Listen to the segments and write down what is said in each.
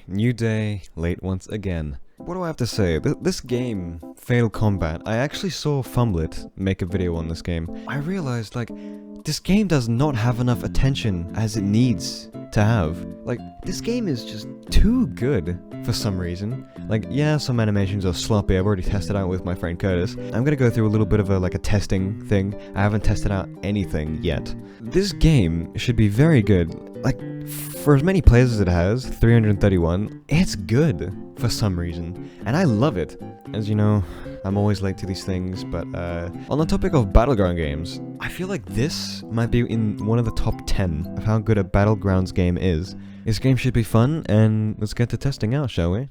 New day, late once again. What do I have to say? This game, Fatal Combat, I actually saw Fumblet make a video on this game. I realized, like, this game does not have enough attention as it needs to have. Like, this game is just too good for some reason. Like, yeah, some animations are sloppy. I've already tested out with my friend Curtis. I'm gonna go through a little bit of a testing thing. I haven't tested out anything yet. This game should be very good. Like, for as many players as it has, 331, it's good for some reason, and I love it. As you know, I'm always late to these things, but on the topic of Battleground games, I feel like this might be in one of the top 10 of how good a Battlegrounds game is. This game should be fun, and let's get to testing out, shall we?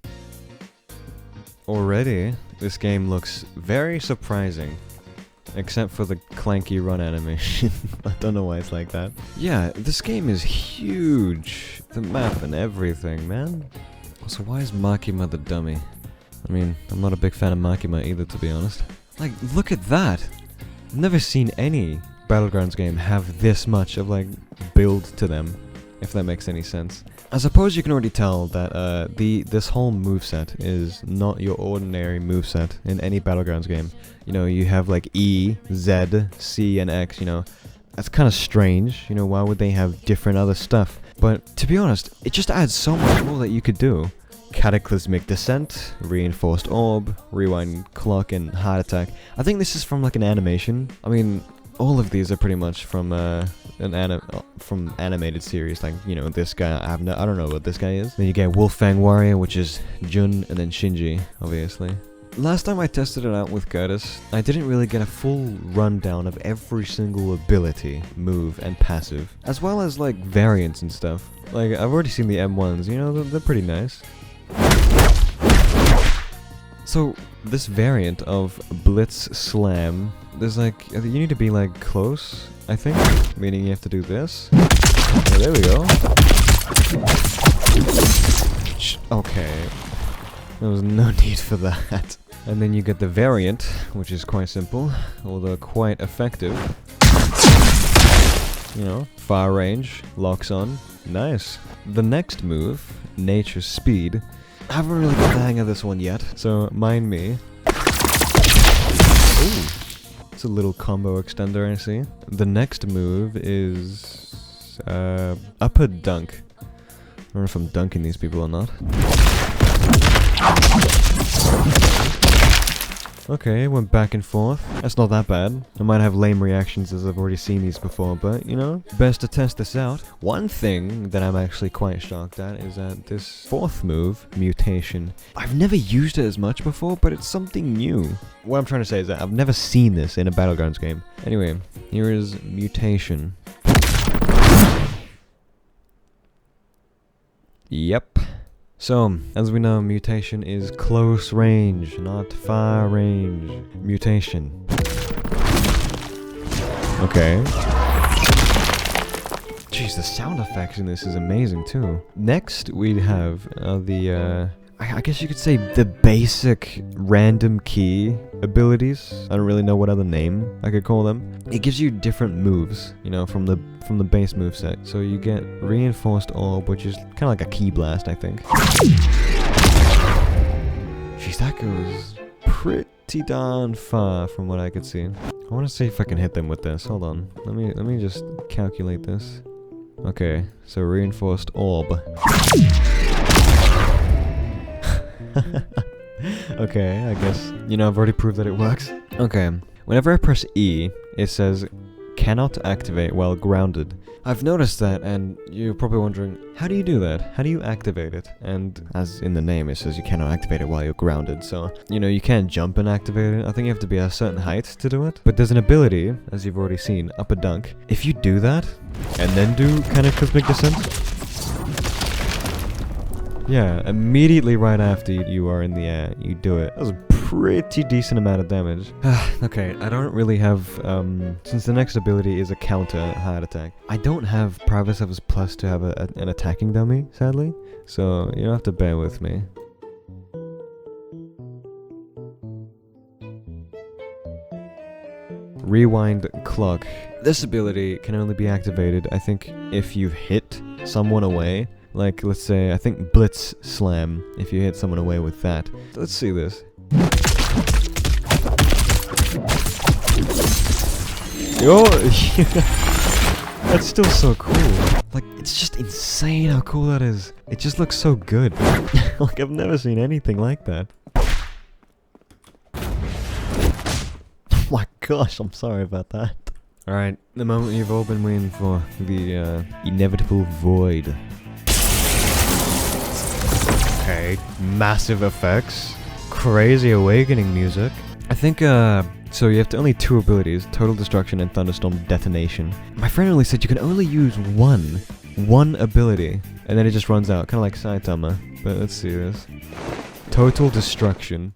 Already, this game looks very surprising. Except for the clanky run animation. I don't know why it's like that. Yeah, this game is huge. The map and everything, man. Also, why is Makima the dummy? I mean, I'm not a big fan of Makima either, to be honest. Like, look at that! I've never seen any Battlegrounds game have this much of, like, build to them, if that makes any sense. I suppose you can already tell that this whole moveset is not your ordinary moveset in any Battlegrounds game. You know, you have like E, Z, C, and X, you know. That's kind of strange, you know, why would they have different other stuff? But to be honest, it just adds so much more that you could do. Cataclysmic Descent, Reinforced Orb, Rewind Clock, and Heart Attack. I think this is from like an animation. I mean, all of these are pretty much from from animated series, like, you know, this guy, I don't know what this guy is. Then you get Wolfang Warrior, which is Jun, and then Shinji, obviously. Last time I tested it out with Curtis, I didn't really get a full rundown of every single ability, move, and passive, as well as like variants and stuff. Like, I've already seen the M1s, you know, they're pretty nice. So, this variant of Blitz Slam, there's like, you need to be like close, I think, meaning you have to do this. Yeah, there we go. Okay, there was no need for that. And then you get the variant, which is quite simple, although quite effective. You know, far range, locks on, nice. The next move, Nature's Speed, I haven't really got the hang of this one yet, so mind me. Ooh, it's a little combo extender, I see. The next move is upper dunk. I don't know if I'm dunking these people or not. Okay, went back and forth. That's not that bad. I might have lame reactions as I've already seen these before, but, you know, best to test this out. One thing that I'm actually quite shocked at is that this fourth move, Mutation, I've never used it as much before, but it's something new. What I'm trying to say is that I've never seen this in a Battlegrounds game. Anyway, here is Mutation. Yep. So, as we know, Mutation is close range, not far range. Mutation. Okay. Jeez, the sound effects in this is amazing too. Next, we have I guess you could say the basic random key abilities. I don't really know what other name I could call them. It gives you different moves, you know, from the base moveset. So you get Reinforced Orb, which is kind of like a key blast, I think. Jeez, that goes pretty darn far from what I could see. I want to see if I can hit them with this. Hold on. Let me just calculate this. Okay, so Reinforced Orb. Okay, I guess, you know, I've already proved that it works. Okay, whenever I press E, it says, cannot activate while grounded. I've noticed that, and you're probably wondering, how do you do that? How do you activate it? And as in the name, it says you cannot activate it while you're grounded, so, you know, you can't jump and activate it. I think you have to be a certain height to do it. But there's an ability, as you've already seen, Upper Dunk. If you do that, and then do Cataclysmic Descent, yeah, immediately right after you are in the air, you do it. That was a pretty decent amount of damage. Okay, I don't really have, since the next ability is a counter Heart Attack, I don't have Private Service Plus to have an attacking dummy, sadly. So, you'll have to bear with me. Rewind Clock. This ability can only be activated, I think, if you've hit someone away Like, let's say, I think Blitz Slam, if you hit someone away with that. Let's see this. Yo! That's still so cool. Like, it's just insane how cool that is. It just looks so good. Like, I've never seen anything like that. Oh my gosh, I'm sorry about that. Alright, the moment you've all been waiting for. The, inevitable void. Okay, massive effects. Crazy awakening music. I think, so you have only 2 abilities, Total Destruction and Thunderstorm Detonation. My friend only said you can only use one ability, and then it just runs out, kind of like Saitama. But let's see this. Total Destruction.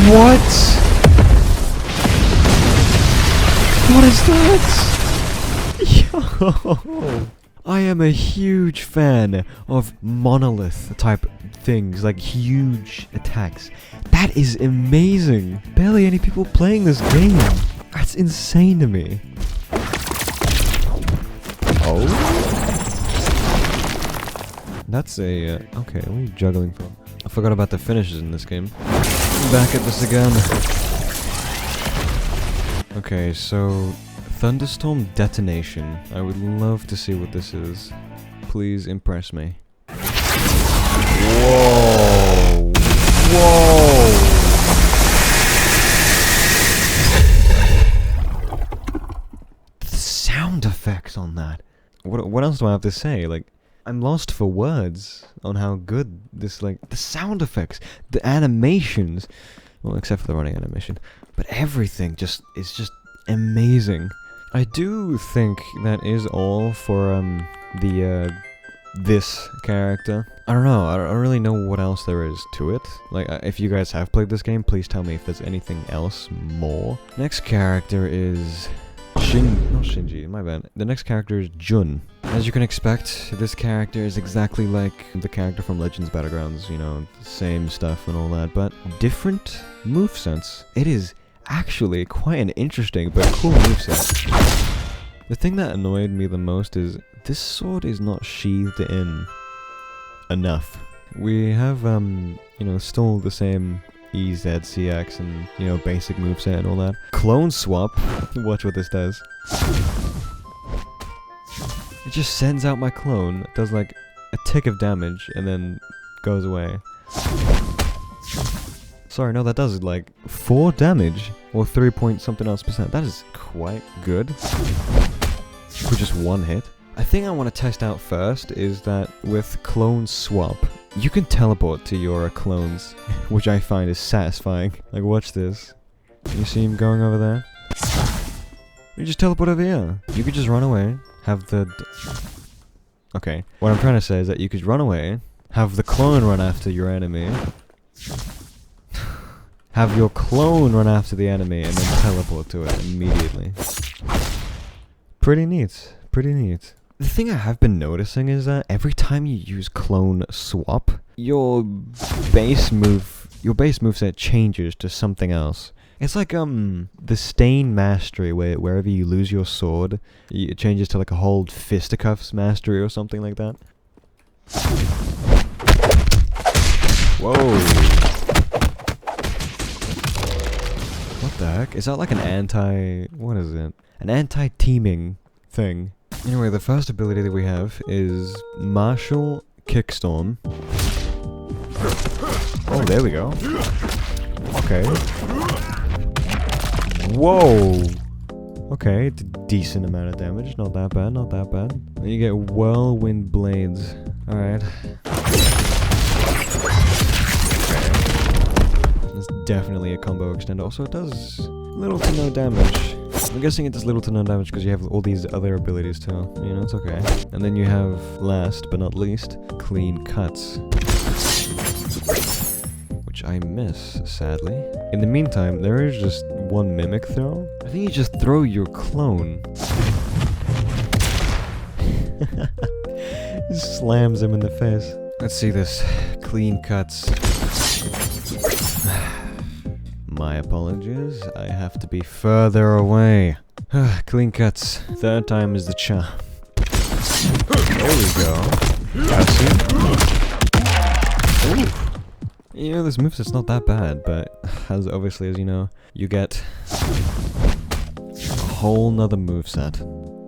What? What is that? Yo! I am a huge fan of monolith type things, like huge attacks. That is amazing. Barely any people playing this game. That's insane to me. Oh? That's a, okay, what are you juggling from? I forgot about the finishes in this game. Back at this again. Okay, so Thunderstorm Detonation. I would love to see what this is. Please impress me. Whoa! Whoa! The sound effects on that. What else do I have to say? Like, I'm lost for words on how good this, like, the sound effects, the animations, well, except for the running animation, but everything is just amazing. I do think that is all for, this character. I don't know, I don't really know what else there is to it. Like, if you guys have played this game, please tell me if there's anything else more. Next character is not Shinji, my bad. The next character is Jun. As you can expect, this character is exactly like the character from Legends Battlegrounds, you know, same stuff and all that, but different movesets. It is actually quite an interesting but cool moveset. The thing that annoyed me the most is this sword is not sheathed in enough. We have, you know, still the same EZ, CX, and, you know, basic moveset and all that. Clone swap. Watch what this does. It just sends out my clone, does like a tick of damage, and then goes away. Sorry, no, that does like 4 damage, or 3 point something else %. That is quite good. For just 1 hit. I think I want to test out first is that with clone swap, you can teleport to your clones, which I find is satisfying. Like, watch this. You see him going over there? You just teleport over here. You could just run away, have the... Okay, what I'm trying to say is that you could run away, have the clone run after your enemy, have your clone run after the enemy, and then teleport to it immediately. Pretty neat. Pretty neat. The thing I have been noticing is that every time you use clone swap, your base moveset changes to something else. It's like the Stain Mastery, where wherever you lose your sword, it changes to like a Hold Fisticuffs Mastery or something like that. Whoa! What the heck? Is that like an what is it? An anti-teaming thing. Anyway, the first ability that we have is Martial Kickstorm. Oh, there we go. Okay. Whoa! Okay, decent amount of damage. Not that bad, not that bad. Then you get Whirlwind Blades. Alright. Okay. That's definitely a combo extender. Also, it does little to no damage. I'm guessing it does little to no damage because you have all these other abilities too. You know, it's okay. And then you have, last but not least, Clean Cuts. Which I miss, sadly. In the meantime, there is just one Mimic throw. I think you just throw your clone. Just slams him in the face. Let's see this. Clean Cuts. My apologies, I have to be further away. Clean Cuts. 3rd time is the charm. There we go. Ooh. You know, this moveset's not that bad, but as obviously as you know, you get a whole nother moveset,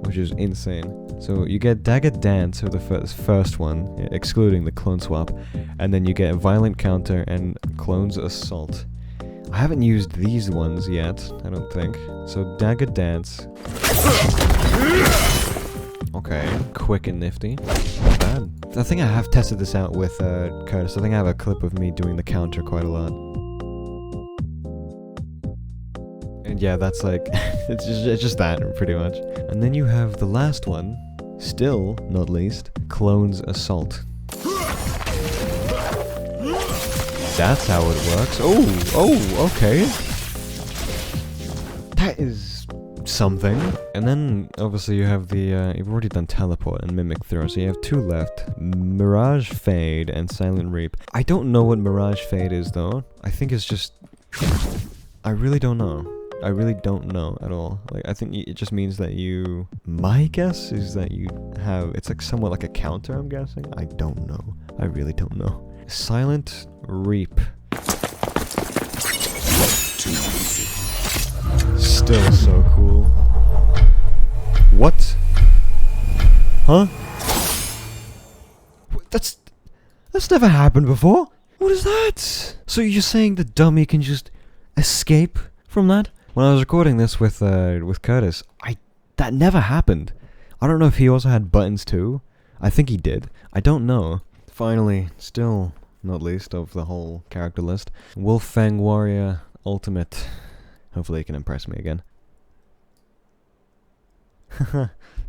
which is insane. So you get Dagger Dance for the first one, excluding the clone swap, and then you get Violent Counter and Clone's Assault. I haven't used these ones yet, I don't think. So Dagger Dance. Okay, quick and nifty. Not bad. I think I have tested this out with Curtis. I think I have a clip of me doing the counter quite a lot. And yeah, that's like, it's just that, pretty much. And then you have the last one, still not least, Clone's Assault. That's how it works. Oh, okay. That is something. And then obviously you have the you've already done Teleport and Mimic Throw, so you have two left: Mirage Fade and Silent Reap. I don't know what Mirage Fade is though. I think it's just, I really don't know. I really don't know at all. Like, I think it just means that you, my guess is that you have, it's like somewhat like a counter, I'm guessing. I don't know. I really don't know. Silent Reap. Still so cool. What? Huh? That's never happened before. What is that? So you're saying the dummy can just escape from that? When I was recording this with Curtis, that never happened. I don't know if he also had buttons too. I think he did. I don't know. Finally, still not least of the whole character list, Wolffang Warrior Ultimate. Hopefully he can impress me again.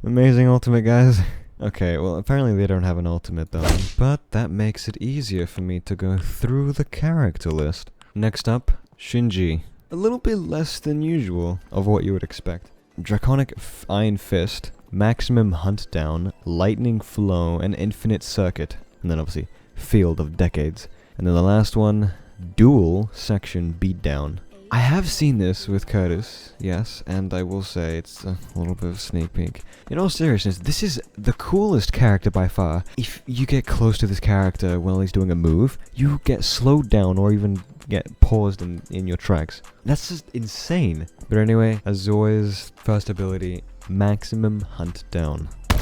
Amazing ultimate, guys. Okay, well apparently they don't have an ultimate though, but that makes it easier for me to go through the character list. Next up, Shinji. A little bit less than usual of what you would expect. Draconic Iron Fist, Maximum Hunt Down, Lightning Flow, and Infinite Circuit. And then obviously, Field of Decades. And then the last one, Dual Section Beatdown. I have seen this with Curtis, yes, and I will say it's a little bit of a sneak peek. In all seriousness, this is the coolest character by far. If you get close to this character while he's doing a move, you get slowed down or even get paused in your tracks. That's just insane. But anyway, as always, first ability, Maximum Hunt Down. Ooh.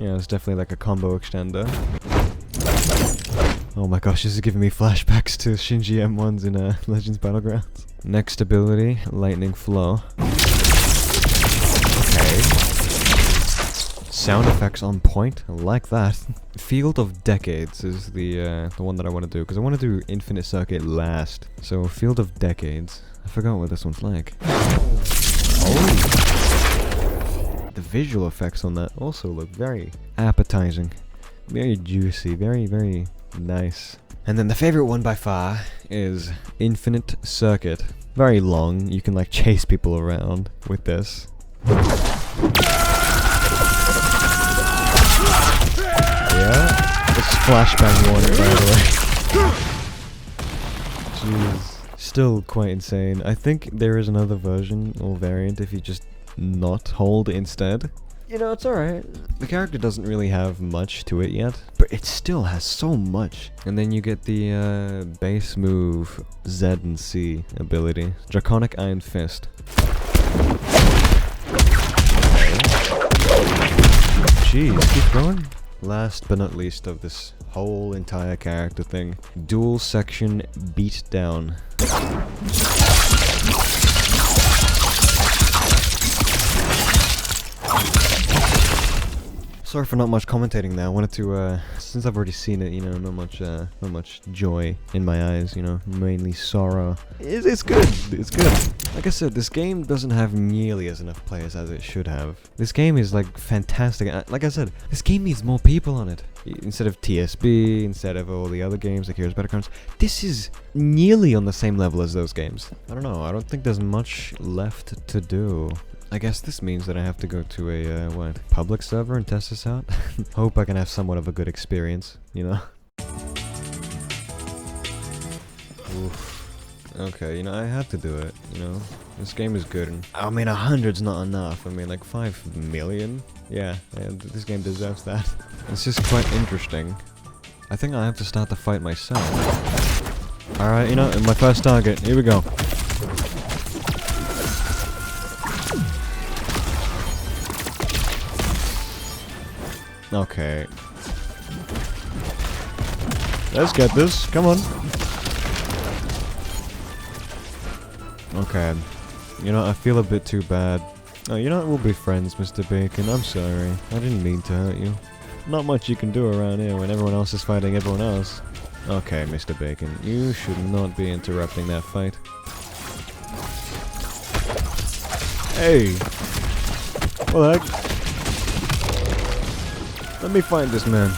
Yeah, it's definitely like a combo extender. Oh my gosh, this is giving me flashbacks to Shinji M1s in Legends Battlegrounds. Next ability, Lightning Flow. Okay. Sound effects on point, I like that. Field of Decades is the one that I want to do, because I want to do Infinite Circuit last. So, Field of Decades. I forgot what this one's like. Oh! The visual effects on that also look very appetizing. Very juicy, very, very nice. And then the favorite one by far is Infinite Circuit. Very long, you can like chase people around with this. Yeah, it's flashbang warning by the way. Jeez. Still quite insane. I think there is another version or variant if you just not hold instead. You know, it's alright. The character doesn't really have much to it yet, but it still has so much. And then you get the base move Z and C ability. Draconic Iron Fist. Jeez, keep going. Last but not least of this whole entire character thing, Dual Section Beatdown. Sorry for not much commentating there. I wanted to, since I've already seen it, you know, not much joy in my eyes, you know, mainly sorrow. It's good. It's good. Like I said, this game doesn't have nearly as enough players as it should have. This game is like fantastic. Like I said, this game needs more people on it. Instead of TSB, instead of all the other games like Heroes Battlegrounds, this is nearly on the same level as those games. I don't know. I don't think there's much left to do. I guess this means that I have to go to a, public server and test this out? Hope I can have somewhat of a good experience, you know? Oof. Okay, you know, I had to do it, you know. This game is good. And I mean, 100's not enough. I mean, like 5 million? Yeah, this game deserves that. It's just quite interesting. I think I have to start the fight myself. Alright, you know, my first target. Here we go. Okay. Let's get this. Come on. Okay. You know, I feel a bit too bad. Oh, you know, we'll be friends, Mr. Bacon. I'm sorry. I didn't mean to hurt you. Not much you can do around here when everyone else is fighting everyone else. Okay, Mr. Bacon. You should not be interrupting that fight. Hey! What the heck? Let me find this man.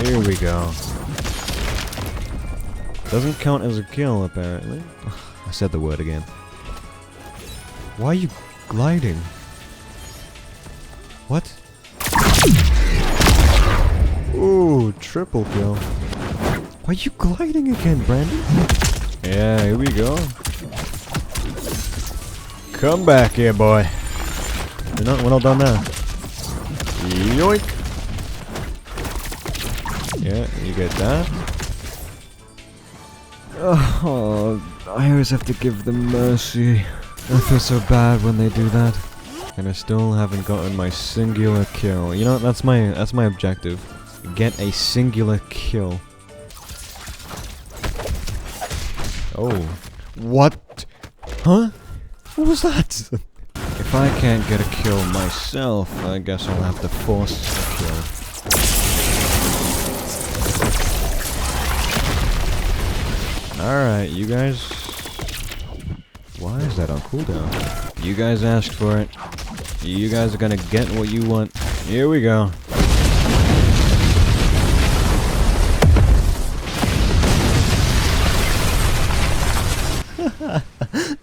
Here we go. Doesn't count as a kill, apparently. I said the word again. Why are you gliding? What? Ooh, triple kill. Why are you gliding again, Brandon? Yeah, here we go. Come back here, boy. We're not done now. Yoink! Yeah, you get that. Oh, I always have to give them mercy. I feel so bad when they do that. And I still haven't gotten my singular kill. You know, that's my objective. Get a singular kill. Oh. What? Huh? What was that? If I can't get a kill myself, I guess I'll have to force a kill. Alright, you guys... Why is that on cooldown? You guys asked for it. You guys are gonna get what you want. Here we go.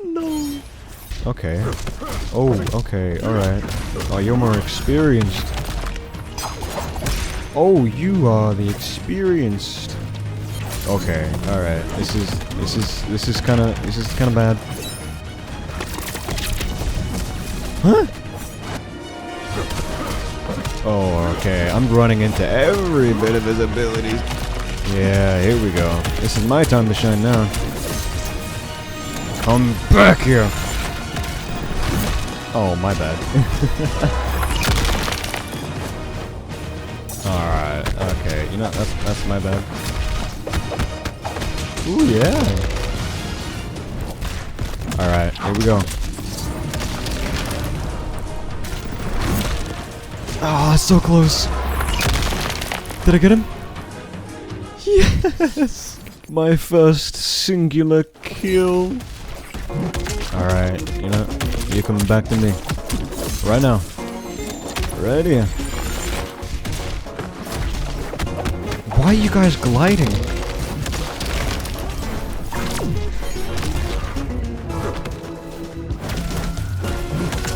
No. Okay. Oh, okay, alright. Oh, you're more experienced. Oh, you are the experienced. Okay, alright. This is kinda bad. Huh? Oh, okay. I'm running into every bit of his abilities. Yeah, here we go. This is my time to shine now. Come back here! Oh, my bad. Alright, okay. You know, that's my bad. Ooh, yeah! Alright, here we go. Ah, oh, so close. Did I get him? Yes! My first singular kill. Alright, you know, you're coming back to me. Right now. Right here. Why are you guys gliding?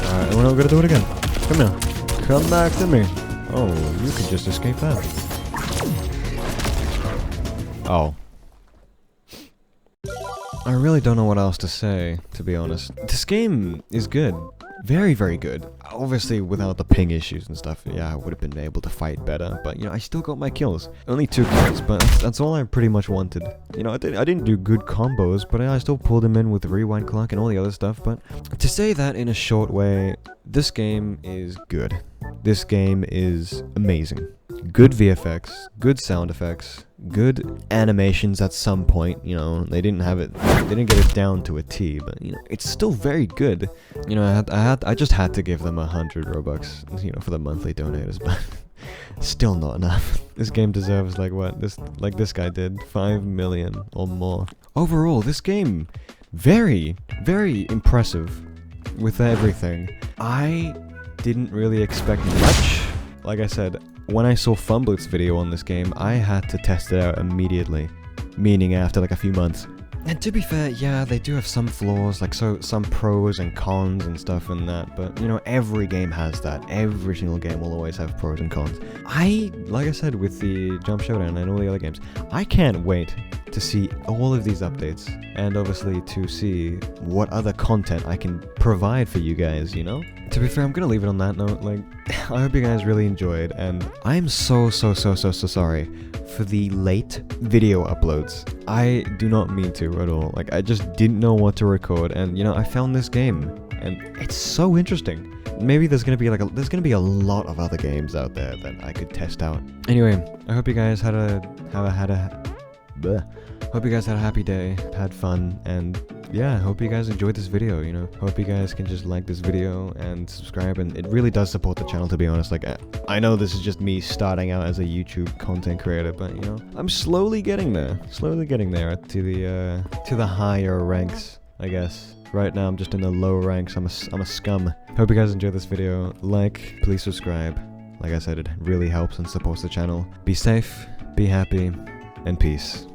Alright, we're not gonna do it again. Come here. Come back to me. Oh, you could just escape that. Oh. I really don't know what else to say, to be honest. This game is good. Very, very good. Obviously, without the ping issues and stuff, yeah, I would have been able to fight better. But, you know, I still got my kills. Only 2 kills, but that's all I pretty much wanted. You know, I didn't do good combos, but I still pulled them in with rewind clock and all the other stuff. But to say that in a short way, this game is good. This game is amazing. Good VFX, good sound effects, good animations at some point, you know, they didn't get it down to a T, but, you know, it's still very good. You know, I just had to give them 100 Robux, you know, for the monthly donators, but still not enough. This game deserves, like this guy did, 5 million or more. Overall, this game, very, very impressive with everything. I didn't really expect much. Like I said, when I saw Fumble's video on this game, I had to test it out immediately. Meaning after like a few months. And to be fair, yeah, they do have some flaws, like some pros and cons and stuff in that, but you know, every game has that. Every single game will always have pros and cons. Like I said, with the Jump Showdown and all the other games, I can't wait to see all of these updates, and obviously to see what other content I can provide for you guys, you know? To be fair, I'm gonna leave it on that note. Like, I hope you guys really enjoyed, and I'm so sorry for the late video uploads. I do not mean to at all. Like, I just didn't know what to record, and you know, I found this game, and it's so interesting. Maybe there's gonna be a lot of other games out there that I could test out. Anyway, I hope you guys had a happy day, had fun, and yeah, hope you guys enjoyed this video, you know. Hope you guys can just like this video and subscribe, and it really does support the channel, to be honest. Like, I know this is just me starting out as a YouTube content creator, but you know, I'm slowly getting there to the higher ranks, I guess. Right now, I'm just in the low ranks. I'm a scum. Hope you guys enjoyed this video. Like, please subscribe. Like I said, it really helps and supports the channel. Be safe, be happy, and peace.